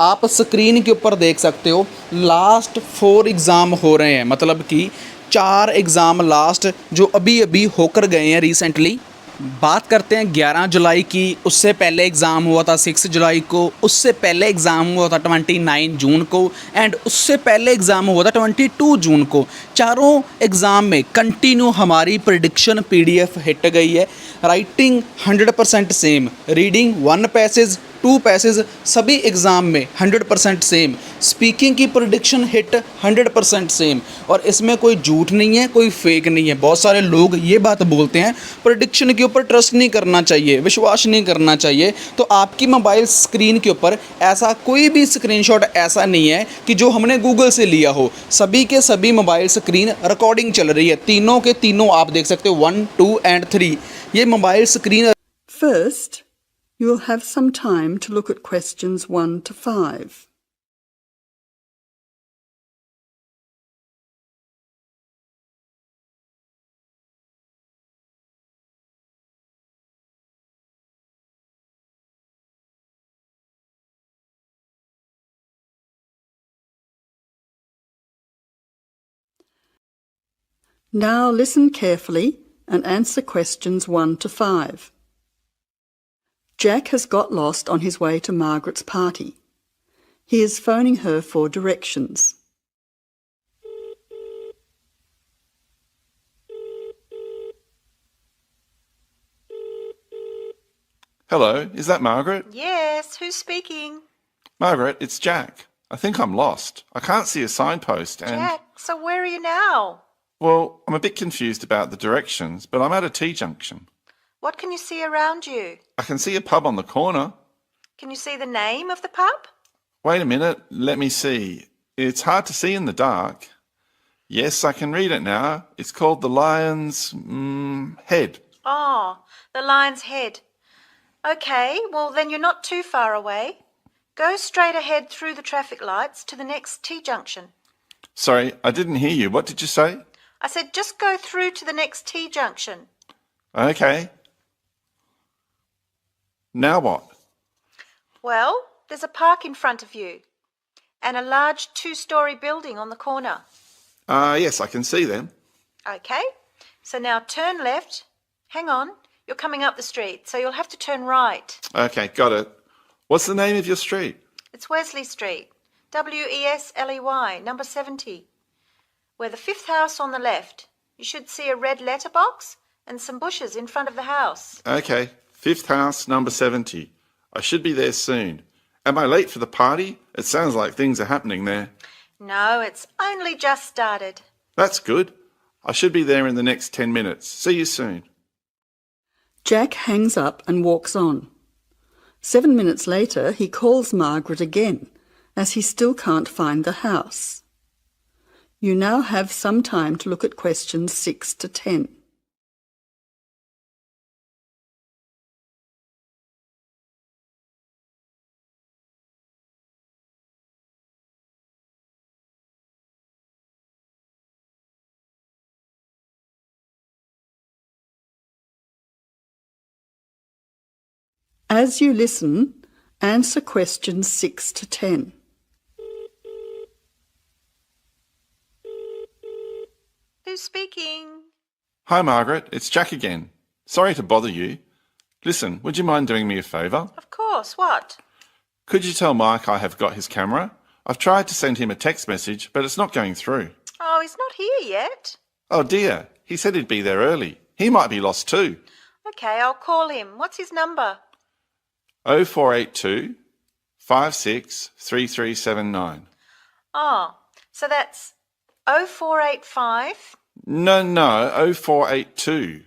आप स्क्रीन के ऊपर देख सकते हो लास्ट 4 एग्ज़ाम हो रहे हैं, मतलब कि 4 एग्ज़ाम लास्ट जो अभी अभी होकर गए हैं रिसेंटली। बात करते हैं 11 जुलाई की, उससे पहले एग्ज़ाम हुआ था 6 जुलाई को, उससे पहले एग्ज़ाम हुआ था 29 जून को, एंड उससे पहले एग्ज़ाम हुआ था 22 जून को। चारों एग्ज़ाम में कंटिन्यू हमारी प्रिडिक्शन पीडीएफ हिट गई है। Writing 100% same, reading 1 passage 2 passage सभी एग्ज़ाम में 100% सेम, स्पीकिंग की प्रिडिक्शन हिट 100% सेम, और इसमें कोई झूठ नहीं है, कोई फेक नहीं है। बहुत सारे लोग ये बात बोलते हैं प्रिडिक्शन के ऊपर ट्रस्ट नहीं करना चाहिए, विश्वास नहीं करना चाहिए। तो आपकी मोबाइल स्क्रीन के ऊपर ऐसा कोई भी स्क्रीनशॉट ऐसा नहीं है कि जो हमने गूगल से लिया हो। सभी के सभी मोबाइल स्क्रीन रिकॉर्डिंग चल रही है, तीनों के तीनों आप देख सकते हो 1, 2 एंड 3। ये mobile screen First, you will have some time to look at questions 1 to 5. Now listen carefully and answer questions 1 to 5. Jack has got lost on his way to Margaret's party. He is phoning her for directions. Hello, is that Margaret? Yes, who's speaking? Margaret, it's Jack. I think I'm lost. I can't see a signpost and... Jack, so where are you now? Well, I'm a bit confused about the directions, but I'm at a T-junction. What can you see around you? I can see a pub on the corner. Can you see the name of the pub? Wait a minute, let me see. It's hard to see in the dark. Yes, I can read it now. It's called the Lion's... Head. Oh, the Lion's Head. Okay, well then you're not too far away. Go straight ahead through the traffic lights to the next T-junction. Sorry, I didn't hear you. What did you say? I said just go through to the next T-junction. Okay. Now what? Well, there's a park in front of you and a large 2-storey building on the corner. Yes, I can see them. Okay, so now turn left. Hang on, you're coming up the street, so you'll have to turn right. Okay, got it. What's the name of your street? It's Wesley Street, Wesley, number 70. We're the 5th house on the left. You should see a red letterbox and some bushes in front of the house. Okay, 5th house, number 70. I should be there soon. Am I late for the party? It sounds like things are happening there. No, it's only just started. That's good. I should be there in the next 10 minutes. See you soon. Jack hangs up and walks on. 7 minutes later, he calls Margaret again, as he still can't find the house. You now have some time to look at questions 6 to 10. As you listen, answer questions 6 to 10. Who's speaking? Hi, Margaret. It's Jack again. Sorry to bother you. Listen, would you mind doing me a favour? Of course, what? Could you tell Mike I have got his camera? I've tried to send him a text message, but it's not going through. Oh, he's not here yet. Oh dear, he said he'd be there early. He might be lost too. Okay, I'll call him. What's his number? 0482 563379. Oh, so that's 0485. No, 0482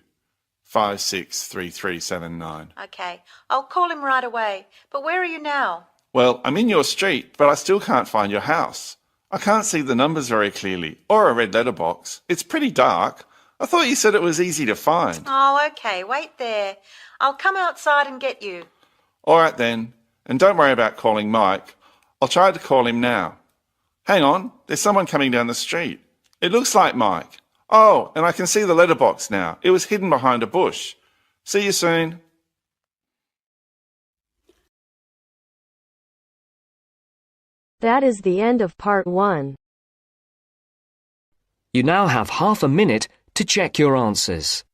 563379. Okay, I'll call him right away. But where are you now? Well, I'm in your street, but I still can't find your house. I can't see the numbers very clearly, or a red letterbox. It's pretty dark. I thought you said it was easy to find. Oh, okay, wait there. I'll come outside and get you. All right then, and don't worry about calling Mike. I'll try to call him now. Hang on, there's someone coming down the street. It looks like Mike. Oh, and I can see the letterbox now. It was hidden behind a bush. See you soon. That is the end of part 1. You now have half a minute to check your answers.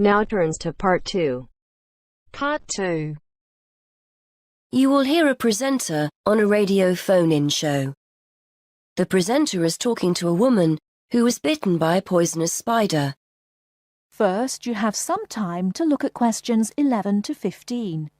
Now turns to part 2. Part 2. You will hear a presenter on a radio phone-in show. The presenter is talking to a woman who was bitten by a poisonous spider. First, you have some time to look at questions 11 to 15.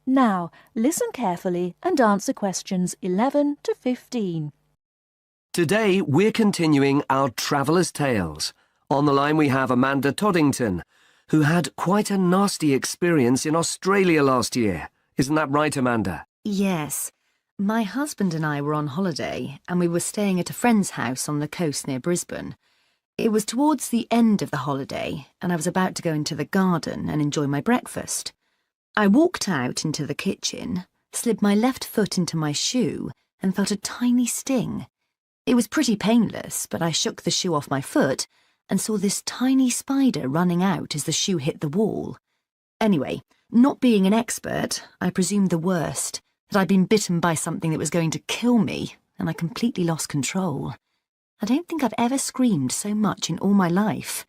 Now, listen carefully and answer questions 11 to 15. Today, we're continuing our Traveller's Tales. On the line we have Amanda Toddington, who had quite a nasty experience in Australia last year. Isn't that right, Amanda? Yes. My husband and I were on holiday, and we were staying at a friend's house on the coast near Brisbane. It was towards the end of the holiday, and I was about to go into the garden and enjoy my breakfast. I walked out into the kitchen, slid my left foot into my shoe, and felt a tiny sting. It was pretty painless, but I shook the shoe off my foot and saw this tiny spider running out as the shoe hit the wall. Anyway, not being an expert, I presumed the worst, that I'd been bitten by something that was going to kill me, and I completely lost control. I don't think I've ever screamed so much in all my life.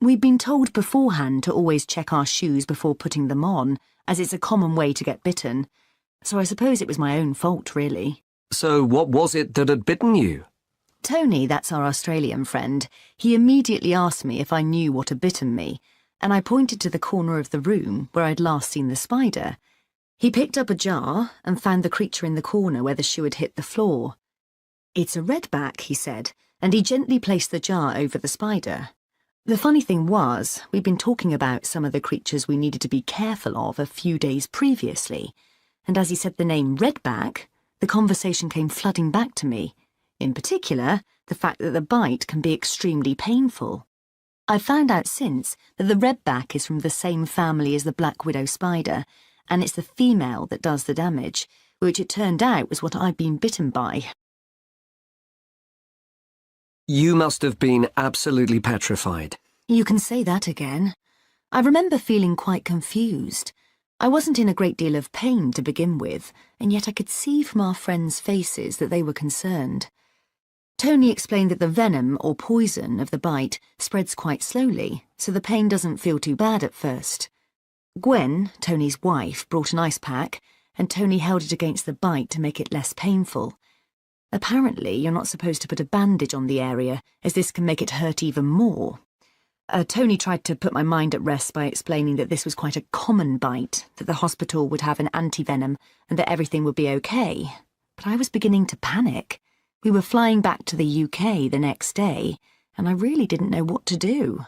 We'd been told beforehand to always check our shoes before putting them on, as it's a common way to get bitten. So I suppose it was my own fault, really. So what was it that had bitten you? Tony, that's our Australian friend, he immediately asked me if I knew what had bitten me, and I pointed to the corner of the room where I'd last seen the spider. He picked up a jar and found the creature in the corner where the shoe had hit the floor. "It's a redback," he said, and he gently placed the jar over the spider. The funny thing was, we'd been talking about some of the creatures we needed to be careful of a few days previously, and as he said the name redback, the conversation came flooding back to me. In particular, the fact that the bite can be extremely painful. I've found out since that the redback is from the same family as the black widow spider, and it's the female that does the damage, which it turned out was what I'd been bitten by. You must have been absolutely petrified. You can say that again. I remember feeling quite confused. I wasn't in a great deal of pain to begin with, and yet I could see from our friends' faces that they were concerned. Tony explained that the venom or poison of the bite spreads quite slowly, so the pain doesn't feel too bad at first. Gwen, Tony's wife, brought an ice pack, and Tony held it against the bite to make it less painful. Apparently, you're not supposed to put a bandage on the area, as this can make it hurt even more. Tony tried to put my mind at rest by explaining that this was quite a common bite, that the hospital would have an antivenom, and that everything would be okay. But I was beginning to panic. We were flying back to the UK the next day, and I really didn't know what to do.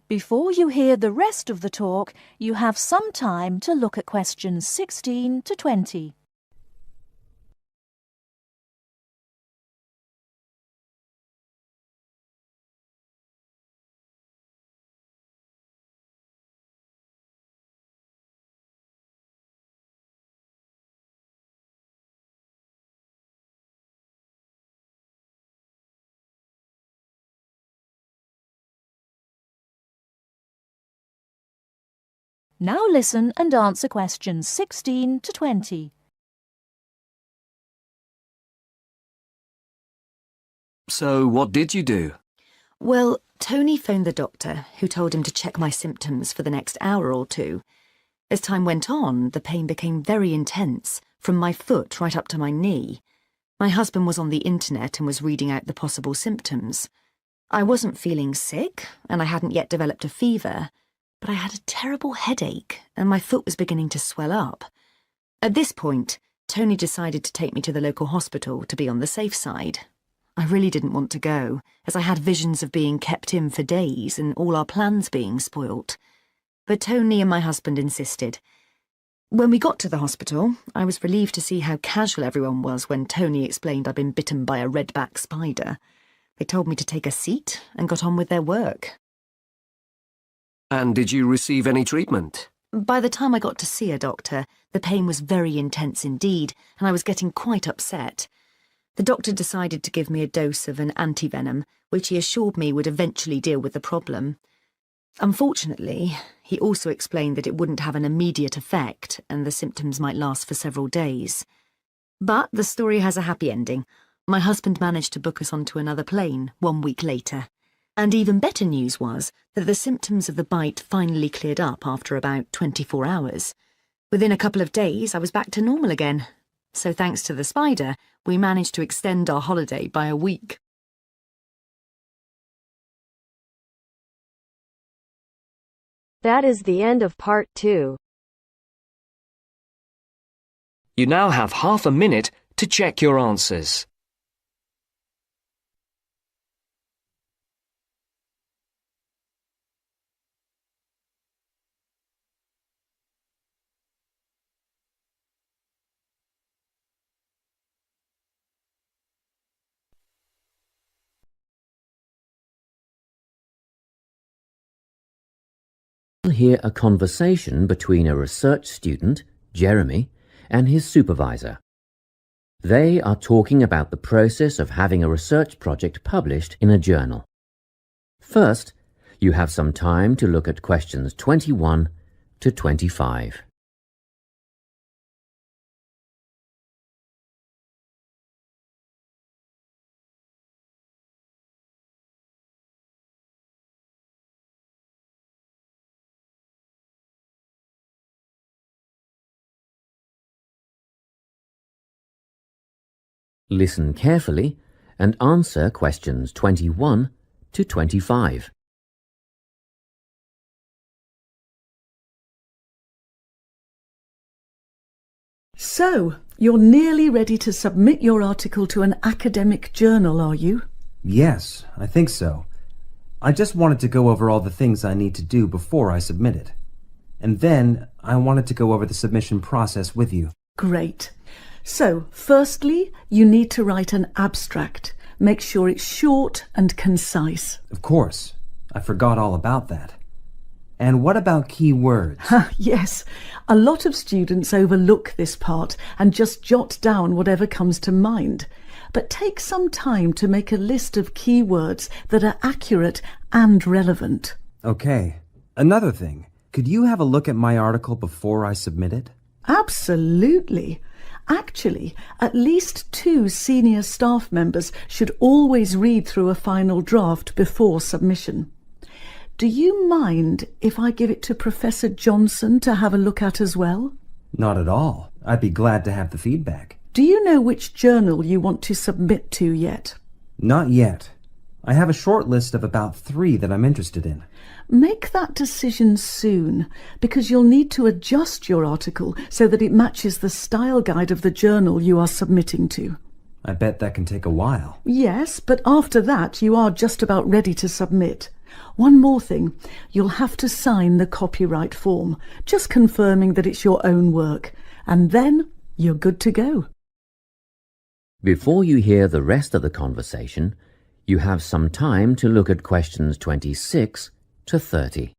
Before you hear the rest of the talk, you have some time to look at questions 16 to 20. Now listen and answer questions 16 to 20. So what did you do? Well, Tony phoned the doctor, who told him to check my symptoms for the next hour or two. As time went on, the pain became very intense, from my foot right up to my knee. My husband was on the internet and was reading out the possible symptoms. I wasn't feeling sick, and I hadn't yet developed a fever, but I had a terrible headache, and my foot was beginning to swell up. At this point, Tony decided to take me to the local hospital to be on the safe side. I really didn't want to go, as I had visions of being kept in for days and all our plans being spoilt. But Tony and my husband insisted. When we got to the hospital, I was relieved to see how casual everyone was when Tony explained I'd been bitten by a redback spider. They told me to take a seat and got on with their work. And did you receive any treatment? By the time I got to see a doctor, the pain was very intense indeed, and I was getting quite upset. The doctor decided to give me a dose of an antivenom, which he assured me would eventually deal with the problem. Unfortunately, he also explained that it wouldn't have an immediate effect and the symptoms might last for several days. But the story has a happy ending. My husband managed to book us onto another plane 1 week later. And even better news was that the symptoms of the bite finally cleared up after about 24 hours. Within a couple of days, I was back to normal again. So thanks to the spider, we managed to extend our holiday by a week. That is the end of part 2. You now have half a minute to check your answers. Hear a conversation between a research student, Jeremy, and his supervisor. They are talking about the process of having a research project published in a journal. First, you have some time to look at questions 21 to 25. Listen carefully and answer questions 21 to 25. So, you're nearly ready to submit your article to an academic journal, are you? Yes, I think so. I just wanted to go over all the things I need to do before I submit it. And then I wanted to go over the submission process with you. Great. So, firstly, you need to write an abstract. Make sure it's short and concise. Of course. I forgot all about that. And what about key words? Yes, a lot of students overlook this part and just jot down whatever comes to mind. But take some time to make a list of key words that are accurate and relevant. Okay. Another thing. Could you have a look at my article before I submit it? Absolutely. Actually, at least 2 senior staff members should always read through a final draft before submission. Do you mind if I give it to Professor Johnson to have a look at as well? Not at all. I'd be glad to have the feedback. Do you know which journal you want to submit to yet? Not yet. I have a short list of about 3 that I'm interested in. Make that decision soon, because you'll need to adjust your article so that it matches the style guide of the journal you are submitting to. I bet that can take a while. Yes, but after that you are just about ready to submit. One more thing, you'll have to sign the copyright form, just confirming that it's your own work, and then you're good to go. Before you hear the rest of the conversation, you have some time to look at questions 26 to 30.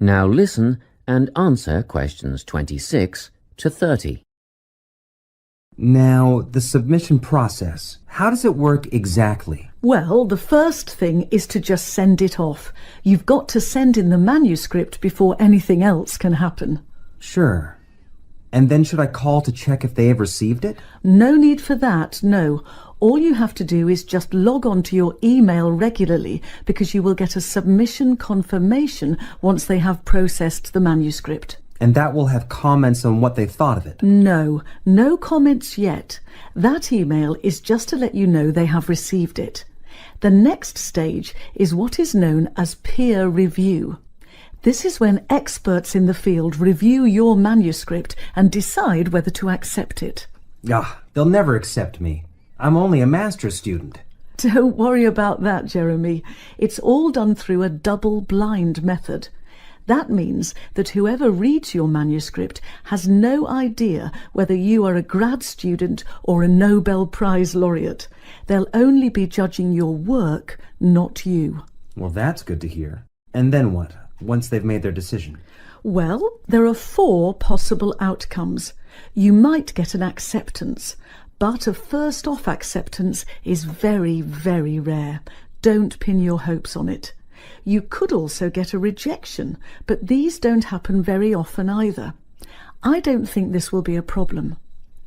Now listen and answer questions 26 to 30. Now, the submission process, how does it work exactly? Well, the first thing is to just send it off. You've got to send in the manuscript before anything else can happen. Sure. And then should I call to check if they have received it? No need for that, no. All you have to do is just log on to your email regularly because you will get a submission confirmation once they have processed the manuscript. And that will have comments on what they thought of it? No comments yet. That email is just to let you know they have received it. The next stage is what is known as peer review. This is when experts in the field review your manuscript and decide whether to accept it. They'll never accept me. I'm only a master's student. Don't worry about that, Jeremy. It's all done through a double-blind method. That means that whoever reads your manuscript has no idea whether you are a grad student or a Nobel Prize laureate. They'll only be judging your work, not you. Well, that's good to hear. And then what, once they've made their decision? Well, there are 4 possible outcomes. You might get an acceptance, but a first-off acceptance is very, very rare. Don't pin your hopes on it. You could also get a rejection, but these don't happen very often either. I don't think this will be a problem.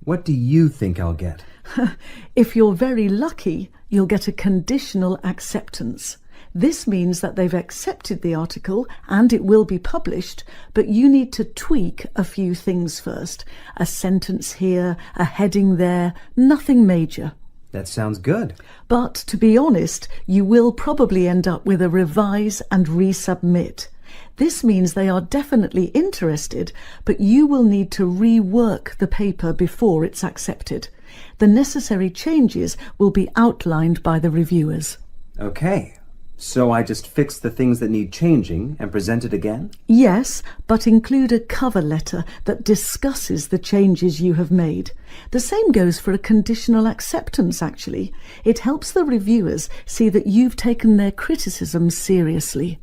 What do you think I'll get? If you're very lucky, you'll get a conditional acceptance. This means that they've accepted the article and it will be published, but you need to tweak a few things first. A sentence here, a heading there, nothing major. That sounds good. But to be honest, you will probably end up with a revise and resubmit. This means they are definitely interested, but you will need to rework the paper before it's accepted. The necessary changes will be outlined by the reviewers. Okay. So I just fix the things that need changing and present it again? Yes, but include a cover letter that discusses the changes you have made. The same goes for a conditional acceptance, actually. It helps the reviewers see that you've taken their criticism seriously.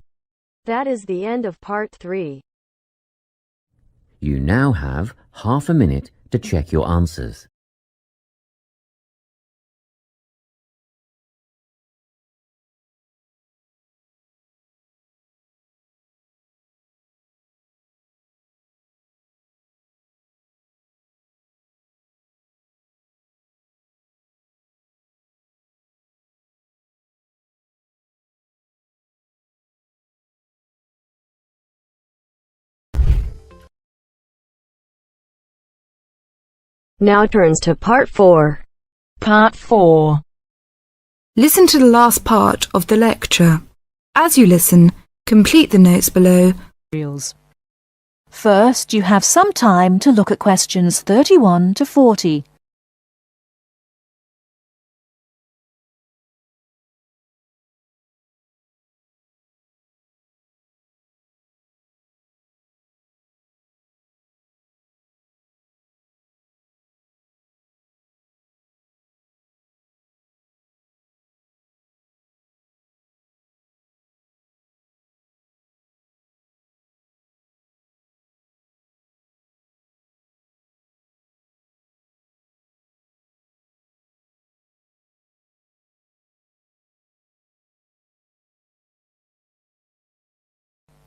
That is the end of part 3. You now have half a minute to check your answers. Now turns to part 4. Part 4. Listen to the last part of the lecture. As you listen, complete the notes below. First, you have some time to look at questions 31 to 40.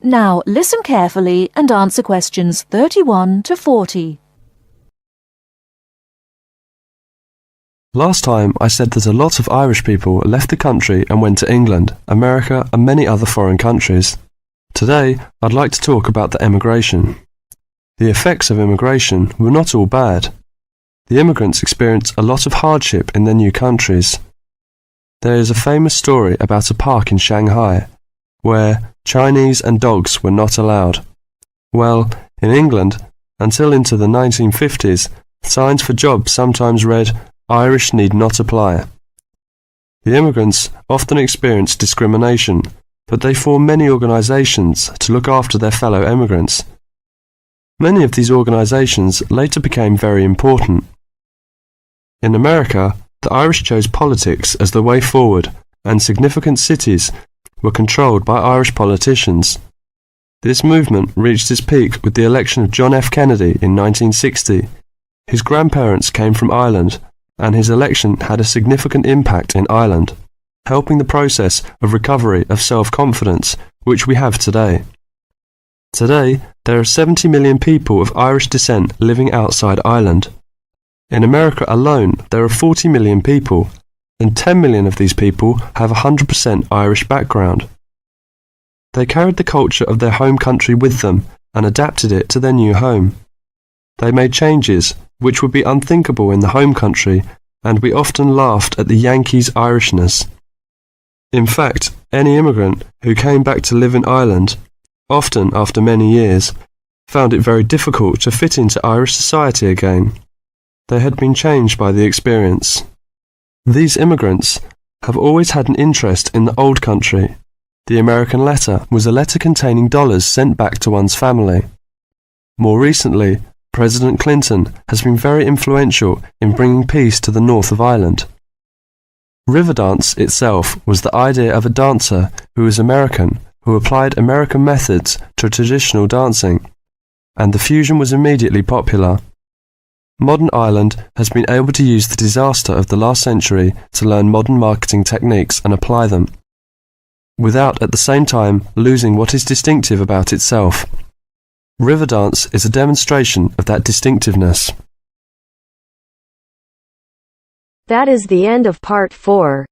Now listen carefully and answer questions 31 to 40. Last time I said that a lot of Irish people left the country and went to England, America and many other foreign countries. Today I'd like to talk about the emigration. The effects of immigration were not all bad. The immigrants experienced a lot of hardship in their new countries. There is a famous story about a park in Shanghai where Chinese and dogs were not allowed. Well, in England, until into the 1950s, signs for jobs sometimes read, "Irish need not apply." The immigrants often experienced discrimination, but they formed many organisations to look after their fellow immigrants. Many of these organisations later became very important. In America, the Irish chose politics as the way forward, and significant cities were controlled by Irish politicians. This movement reached its peak with the election of John F. Kennedy in 1960. His grandparents came from Ireland, and his election had a significant impact in Ireland, helping the process of recovery of self-confidence which we have today. Today, there are 70 million people of Irish descent living outside Ireland. In America alone, there are 40 million people, and 10 million of these people have a 100% Irish background. They carried the culture of their home country with them and adapted it to their new home. They made changes which would be unthinkable in the home country, and we often laughed at the Yankees' Irishness. In fact, any immigrant who came back to live in Ireland, often after many years, found it very difficult to fit into Irish society again. They had been changed by the experience. These immigrants have always had an interest in the old country. The American letter was a letter containing dollars sent back to one's family. More recently, President Clinton has been very influential in bringing peace to the north of Ireland. River dance itself was the idea of a dancer who was American, who applied American methods to traditional dancing, and the fusion was immediately popular. Modern Ireland has been able to use the disaster of the last century to learn modern marketing techniques and apply them, without at the same time losing what is distinctive about itself. River dance is a demonstration of that distinctiveness. That is the end of part 4.